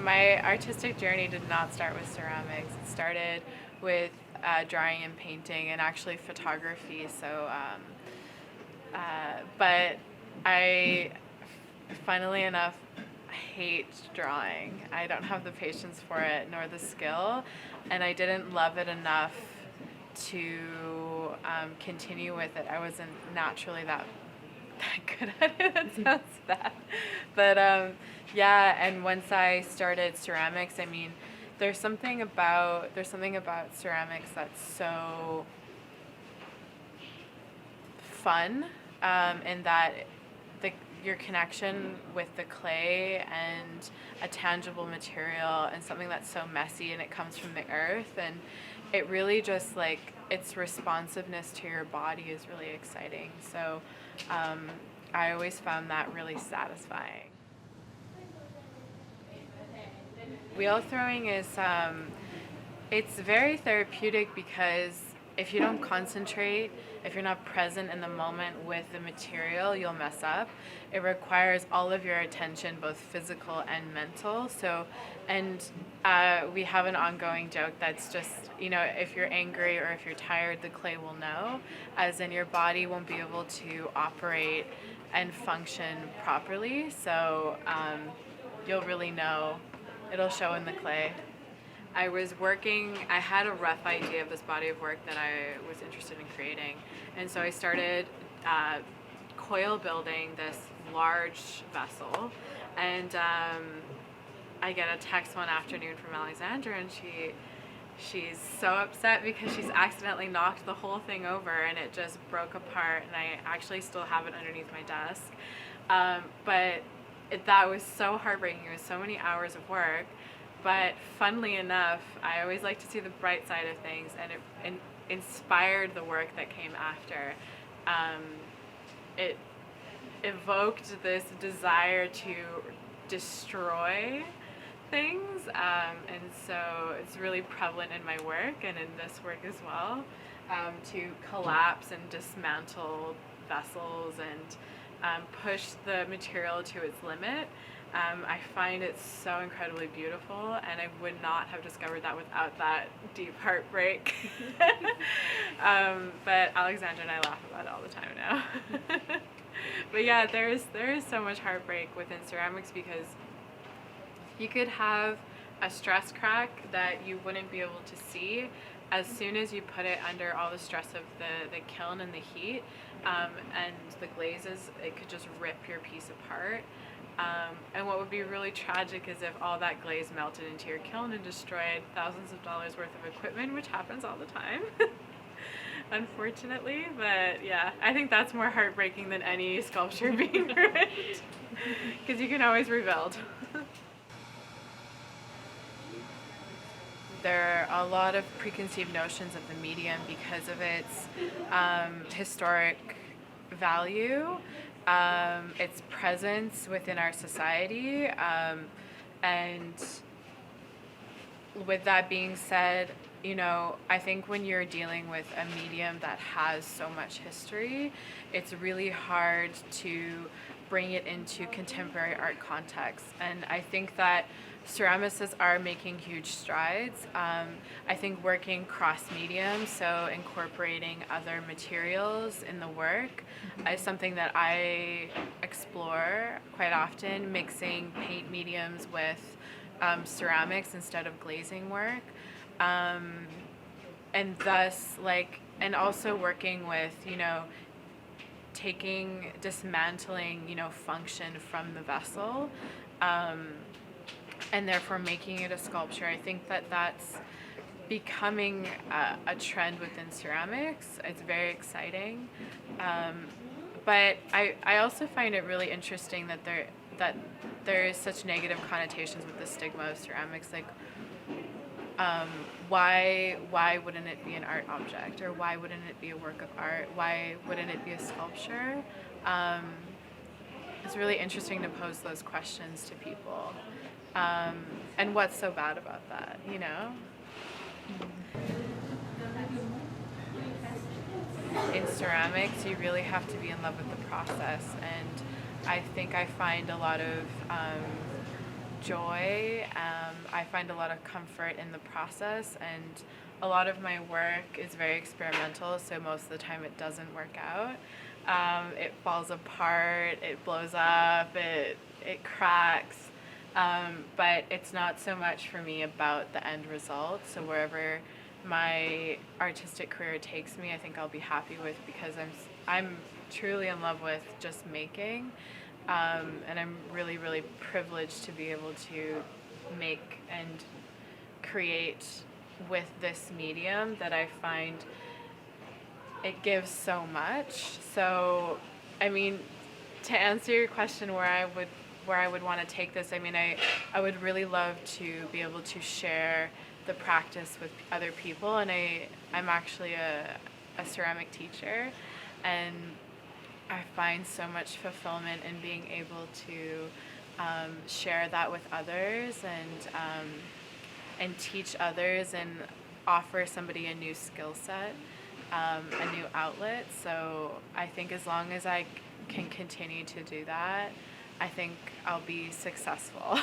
My artistic journey did not start with ceramics. It started with drawing and painting and actually photography. But I, funnily enough, hate drawing. I don't have the patience for it nor the skill, and I didn't love it enough to continue with it. I wasn't naturally that good at it. That sounds bad, but yeah. And once I started ceramics, I mean, there's something about ceramics that's so fun, in that the your connection with the clay and a tangible material and something that's so messy and it comes from the earth, and it really just like its responsiveness to your body is really exciting. So I always found that really satisfying. Wheel throwing is it's very therapeutic because if you don't concentrate, if you're not present in the moment with the material, you'll mess up. It requires all of your attention, both physical and mental. So, and we have an ongoing joke that's just, if you're angry or if you're tired, the clay will know, as in your body won't be able to operate and function properly. So you'll really know. It'll show in the clay. I had a rough idea of this body of work that I was interested in creating. And so I started coil building this large vessel. And I get a text one afternoon from Alexandra, and she's so upset because she's accidentally knocked the whole thing over and it just broke apart. And I actually still have it underneath my desk. That was so heartbreaking. It was so many hours of work. But funnily enough, I always like to see the bright side of things, and it inspired the work that came after. It evoked this desire to destroy things, and so it's really prevalent in my work and in this work as well, to collapse and dismantle vessels and push the material to its limit. I find it so incredibly beautiful, and I would not have discovered that without that deep heartbreak. But Alexandra and I laugh about it all the time now. But yeah, there is so much heartbreak within ceramics because you could have a stress crack that you wouldn't be able to see as soon as you put it under all the stress of the kiln and the heat, and the glazes. It could just rip your piece apart. And what would be really tragic is if all that glaze melted into your kiln and destroyed thousands of dollars worth of equipment, which happens all the time, unfortunately. But yeah, I think that's more heartbreaking than any sculpture being ruined, because you can always rebuild. There are a lot of preconceived notions of the medium because of its historic value, its presence within our society, and with that being said, I think when you're dealing with a medium that has so much history, it's really hard to bring it into contemporary art context. And I think that ceramicists are making huge strides. I think working cross medium, so incorporating other materials in the work, is something that I explore quite often, mixing paint mediums with ceramics instead of glazing work. And thus, and also working with, dismantling, function from the vessel, and therefore making it a sculpture. I think that that's becoming a trend within ceramics. It's very exciting. But I also find it really interesting that there is such negative connotations with the stigma of ceramics. Why wouldn't it be an art object, or why wouldn't it be a work of art? Why wouldn't it be a sculpture? It's really interesting to pose those questions to people. And what's so bad about that, In ceramics, you really have to be in love with the process, and I think I find a lot of joy. I find a lot of comfort in the process, and a lot of my work is very experimental, so most of the time it doesn't work out. It falls apart, it blows up, it cracks. But it's not so much for me about the end result. So wherever my artistic career takes me, I think I'll be happy with, because I'm truly in love with just making, and I'm really really privileged to be able to make and create with this medium that I find it gives so much. So, I mean, to answer your question, where I would want to take this, I mean, I would really love to be able to share the practice with other people, and I'm actually a ceramic teacher, and I find so much fulfillment in being able to share that with others, and teach others and offer somebody a new skill set, a new outlet. So I think as long as I can continue to do that, I think I'll be successful.